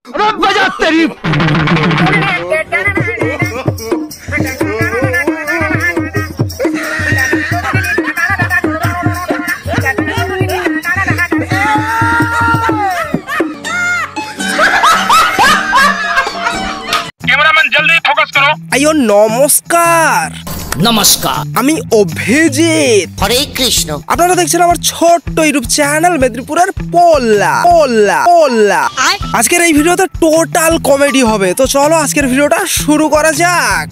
আইও নমস্কার। নমস্কার, আমি অভিজিৎ। হরে কৃষ্ণ। আপনারা দেখছেন আমার ছোট্ট ইউটিউব চ্যানেল মেদিনীপুরের পোল্লা পোল্লা পোল্লা। আজকের এই ভিডিওতে টোটাল কমেডি হবে, তো চলো আজকের ভিডিওটা শুরু করা যাক।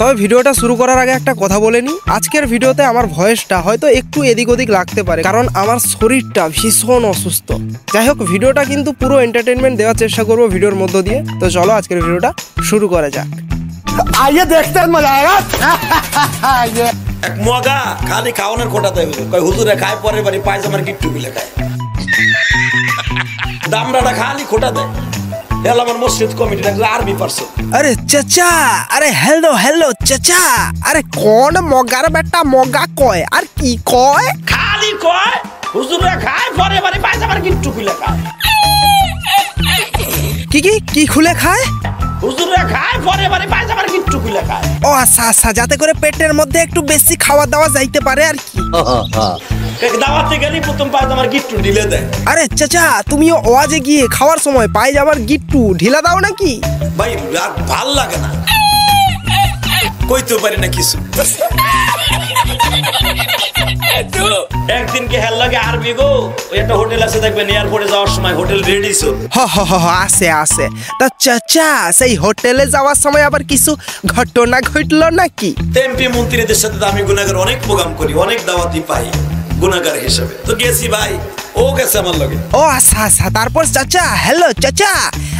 তবে ভিডিওটা শুরু করার আগে একটা কথা বলে নি, আজকের ভিডিওতে আমার ভয়েসটা হয়তো একটু এদিক ওদিক লাগতে পারে, কারণ আমার শরীরটা ভীষণ অসুস্থ। যাই হোক, ভিডিওটা কিন্তু পুরো এন্টারটেনমেন্ট দেওয়ার চেষ্টা করবো ভিডিওর মধ্য দিয়ে। তো চলো আজকের ভিডিওটা শুরু করা যাক। आइए देखते हैं मजा आएगा। এক মগা খালি খাওয়ানোর কোটা দেবে, কই হুজুরে খায় পরে বাড়ি পায়জামার গিট্টু গুলো খায়, দামড়াটা খালি খোটা দেয়। এল আমার মসজিদ কমিটির একজন আর্মি পারসন। আরে চাচা, আরে হ্যালো হ্যালো চাচা, আরে কোন মগার বেটা মগা কয় আর কি কয়? খালি কয় হুজুরে খায় পরে বাড়ি পায়জামার গিট্টু গুলো খায়। কি কি কি খুলে খায়? হুজুরে খায় পরে বাড়ি পায়জামার গিট্টু গুলো খায়। ও আচ্ছা আচ্ছা, যাতে করে পেটের মধ্যে একটু বেশি খাওয়া দাওয়া যাইতে পারে আর কি। দাওয়াতে গেলে প্রথম পায়জামার গিট্টু ঢিলে দেয়। আরে চাচা, তুমিও ওয়াজে গিয়ে খাওয়ার সময় পায়জামার গিট্টু ঢিলা দাও নাকি? ভাই আর ভাল লাগে না, কইতে পারি না কিছু। একদিন কি হেল লাগে আরবি গো, ওই একটা হোটেল আছে দেখবেন, এয়ারপোর্টে যাওয়ার সময় হোটেল রেডি ছিল। আছে আছে। তা চাচা, সেই হোটেলে যাওয়ার সময় আবার কিছু ঘটনা ঘটলো নাকি? এমপি মন্ত্রীদের সাথে তো আমি গুনাহগার অনেক প্রোগ্রাম করি, অনেক দাওয়াতি পাই গুনাহগার হিসেবে, তো গেছি ভাই, ও গেছে আমার লগে। ও আচ্ছা আচ্ছা, তারপর চাচা, হ্যালো চাচা,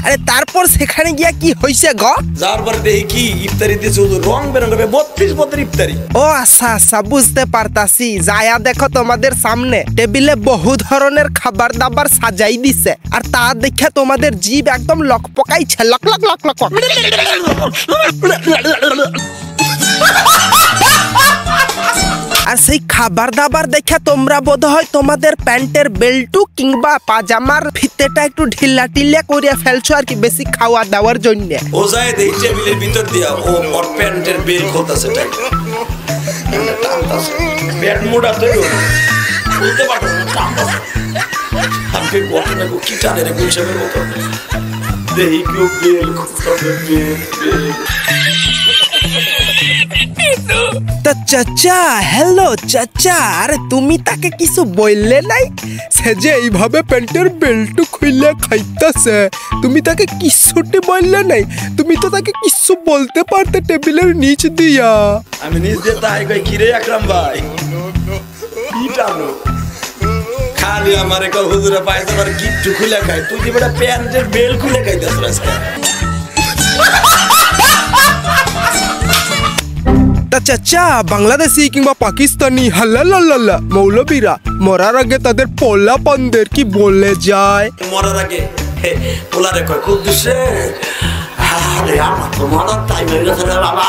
আরে তারপর সেখানে গিয়া কি হইছে গো? যার পর দেখি কি ইফতারি দিয়েছে, রং বেরঙের 32 ইফতারি। ও আচ্ছা আচ্ছা, বুঝতে পারতাছি। যায়া দেখো তোমাদের সামনে টেবিলে বহু ধরনের খাবার দাবার সাজাই দিছে, আর তা দেখে তোমাদের জিভ একদম লকপকাইছে, লক লক লক লক। আর সেই খাবার দাবার দেখে তোমরা বোধহয় তোমাদের প্যান্টের বেল্টু কিংবা পাজামার ফিতেটা একটু ঢিলা টিলা করিয়া ফেলছো আর কি, বেশি খাওয়া দাওয়ার জন্য। ও যায় দেই টেবিলের ভিতর দিয়া ও ওর প্যান্টের বেল খোলতাছে, টাইট টানতাছে, প্যান্ট মোড়া তো বলতে পারো টানতাছে। আমি ঘটনা কি টানে রে গুলশানের মতো, দেই কেউ বেল খোলতাছে, বেল। তা চাচা, হ্যালো চাচা, আরে তুমি তাকে কিছু বললে নাই? সে যে এইভাবে প্যান্টের বেল্টু খুলে খাইতেছে, তুমি তাকে কিছুটি বললে নাই? তুমি তো তাকে কিছু বলতে পারতে টেবিলের নিচ দিয়া। আমি নিচ দিয়ে তাই কই, কিরে আকরাম ভাই কি টানো, খালি আমারে কল হুজুরে পায়জামার গিট্টু খুলে খায়, তুই যে বেটা প্যান্টের বেল খুলে খাইতেছ আজকে। তা চাচা, বাংলাদেশি কিংবা পাকিস্তানি হাল্লা মৌলবীরা মরার আগে তাদের পোলাপানদের কি বলে যায়? মরার আগে পোলারে কয় কুদ্দুসে, আরে আমার তো মরার টাইম হয়ে গেছে রে বাবা,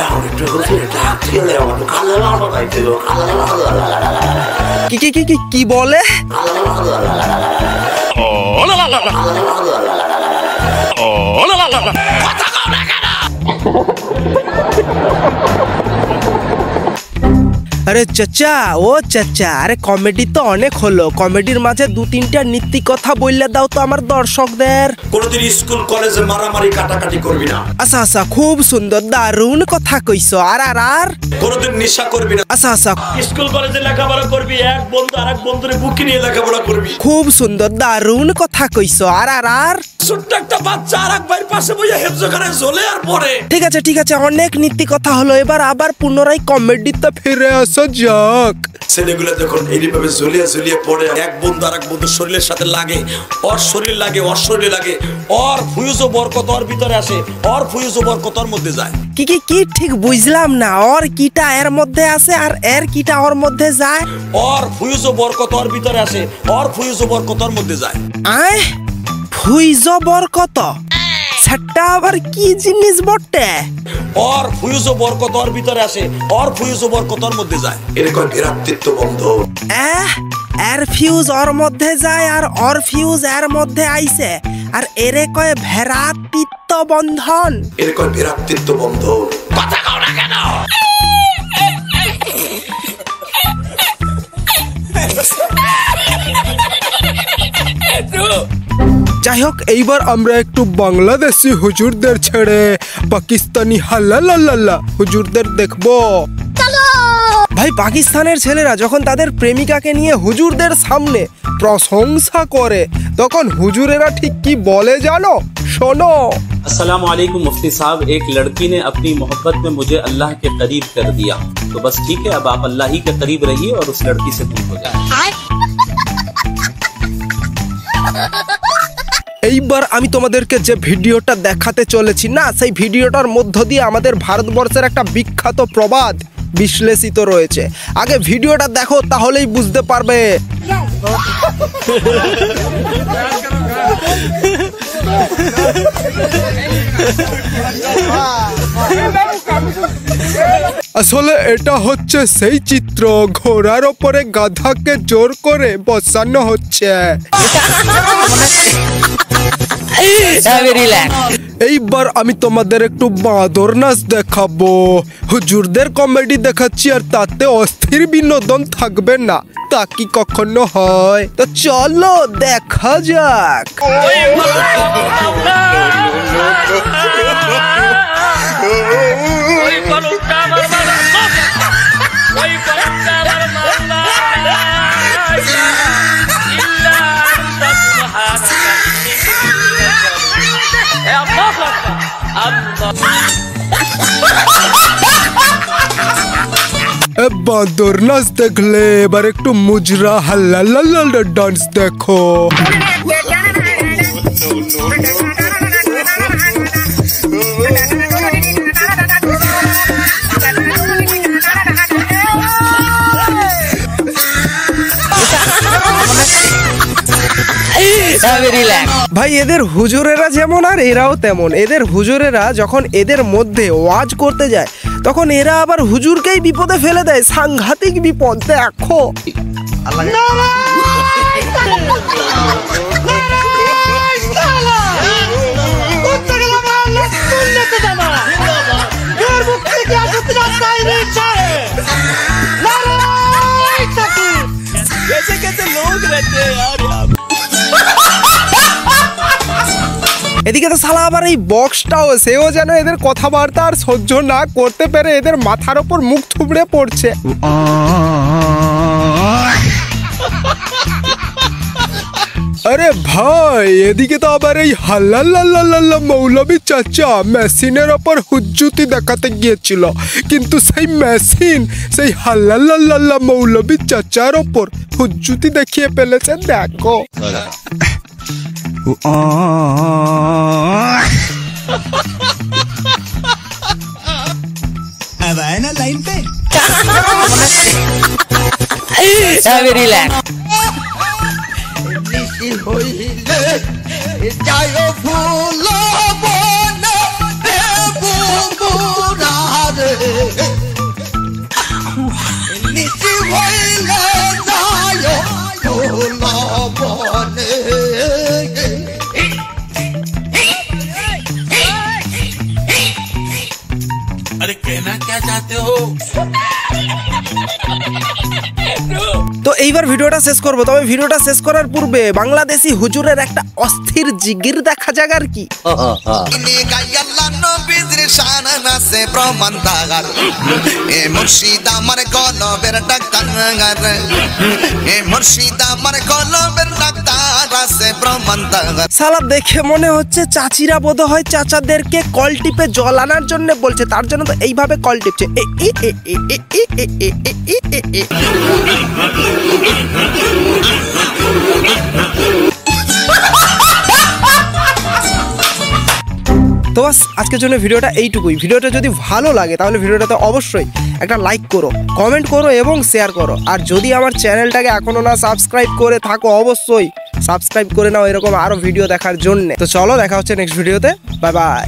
এখন একটু হুজুরে ডাক দিলে আমার কালে লাড়া গাইতে গো, কি কি কি কি কি বলে? কথা কও না কেন? আরে চাচা, ও চাচা, আরে কমেডি তো অনেক হলো, কমেডির মাঝে দু তিনটা নীতি কথা বললে দাও তো আমার দর্শকদের। কোনদিন স্কুল কলেজে মারামারি কাটাকাটি করবি না। আচ্ছা আচ্ছা, খুব সুন্দর, দারুণ কথা কইছো। আর আর আর কোনদিন নেশা করবি না। আচ্ছা আচ্ছা, স্কুল কলেজে লেখাপড়া করবি, এক বন্ধু আরেক বন্ধুরে বুকে নিয়ে লেখাপড়া করবি। খুব সুন্দর, দারুণ কথা কইছো। আর আর আর ছোট্ট একটা বাচ্চা আরেক ভাইয়ের পাশে বইয়া হেফজখানে জ্বলে আর পড়ে। ঠিক আছে ঠিক আছে, অনেক নীতি কথা হলো, এবার আবার পুনরায় কমেডিতে ফিরে আসা যাক। ছেলেগুলো যখন এইভাবে ঝুলিয়ে ঝুলিয়ে পড়ে, এক বন্ধু আরেক বন্ধু শরীরের সাথে লাগে, ওর শরীর লাগে, ওর শরীরে লাগে, ওর ফুয়ুজ বরকত ওর ভিতরে আসে, ওর ফুয়ুজ বরকত ওর মধ্যে যায়। কি কি কি ঠিক বুঝলাম না, ওর কিটা এর মধ্যে আসে আর এর কিটা ওর মধ্যে যায়? ওর ফুয়ুজ বরকত ওর ভিতরে আসে, ওর ফুয়ুজ বরকত ওর মধ্যে যায়। আয় ফুইজ বরকত, সেটা আবার কি জিনিস বটে? ওর ফুয়ুজ বরকত ওর ভিতরে আসে, ওর ফুয়ুজ বরকত ওর মধ্যে যায়। এরকম ভ্রাতৃত্ব বন্ধন। এর ফিউজ ওর মধ্যে যায় আর ওর ফিউজ এর মধ্যে আইছে আর এরে কয় ভ্রাতৃত্ব বন্ধন। এর কয় ভ্রাতৃত্ব বন্ধন। কথা কও না কেন? যাই হোক, এইবার আমরা একটু বাংলাদেশি হুজুরদের ছেড়ে পাকিস্তানি হাল্লা হুজুরদের দেখবো। ভাই, পাকিস্তানের ছেলেরা যখন তাদের প্রেমিকাকে নিয়ে হুজুরদের সামনে প্রশংসা করে তখন হুজুরেরা ঠিক কি বলে জানো? শোনো। अस्सलाम वालेकुम मुफ्ती साहब, एक लड़की ने अपनी मोहब्बत में मुझे अल्लाह के करीब कर दिया, तो बस ठीक है, अब आप अल्लाह ही के करीब रहिए और उस लड़की से दूर हो जाए। এইবার আমি তোমাদেরকে যে ভিডিওটা দেখাতে চলেছি না, সেই ভিডিওটার মধ্য দিয়ে আমাদের ভারতবর্ষের একটা বিখ্যাত প্রবাদ বিশ্লেষিত রয়েছে। আগে ভিডিওটা দেখো, তাহলেই বুঝতে পারবে। আসলে এটা হচ্ছে সেই চিত্র, ঘোড়ার ওপরে গাধাকে জোর করে বসানো হচ্ছে। এইবার আমি তোমাদের একটু বাঁদর নাচ দেখাবো। হুজুরদের কমেডি দেখাচ্ছি আর তাতে অস্থির বিনোদন থাকবে না, তা কি কখনো হয়? তো চলো দেখা যাক। বাঁদর নাচ দেখলে এবার একটু মুজরা হাল্লা ডান্স দেখো। ভাই, এদের হুজুরেরা যেমন আর এরাও তেমন। এদের হুজুরেরা যখন এদের মধ্যে ওয়াজ করতে যায় তখন এরা আবার হুজুরকেই বিপদে ফেলে দেয়। সাংঘাতিক বিপদ দেখো। এদিকে তো শালা আবার এই বক্সটাও, সেও যেন এদের কথাবার্তা আর সহ্য না করতে পেরে এদের মাথার ওপর মুখ থুবড়ে পড়ছে। আরে ভাই, এদিকে তো আবার এই হাল্লা মৌলবী চাচা মেশিনের ওপর হুজ্জুতি দেখাতে গিয়েছিল, কিন্তু সেই মেশিন সেই হাল্লা মৌলবী চাচার ওপর হুজ্জুতি দেখিয়ে ফেলেছে। দেখো। अब आए ना लाइन पे। अरे कहना क्या चाहते हो? তো এইবার ভিডিওটা শেষ করবো, তবে ভিডিওটা শেষ করার পূর্বে বাংলাদেশি হুজুরের একটা অস্থির জিগির দেখা যাক আর কি। শালা দেখে মনে হচ্ছে চাচিরা বোধ হয় চাচাদেরকে কল টিপে জল আনার জন্য বলছে, তার জন্য তো এইভাবে কল টিপছে। তো বাস, আজকের জন্য ভিডিওটা এইটুকুই। ভিডিওটা যদি ভালো লাগে তাহলে ভিডিওটাতে অবশ্যই একটা লাইক করো, কমেন্ট করো এবং শেয়ার করো। আর যদি আমার চ্যানেলটাকে এখনো না সাবস্ক্রাইব করে থাকো অবশ্যই সাবস্ক্রাইব করে নাও এরকম আরো ভিডিও দেখার জন্য। তো চলো, দেখা হচ্ছে নেক্সট ভিডিওতে। Bye bye.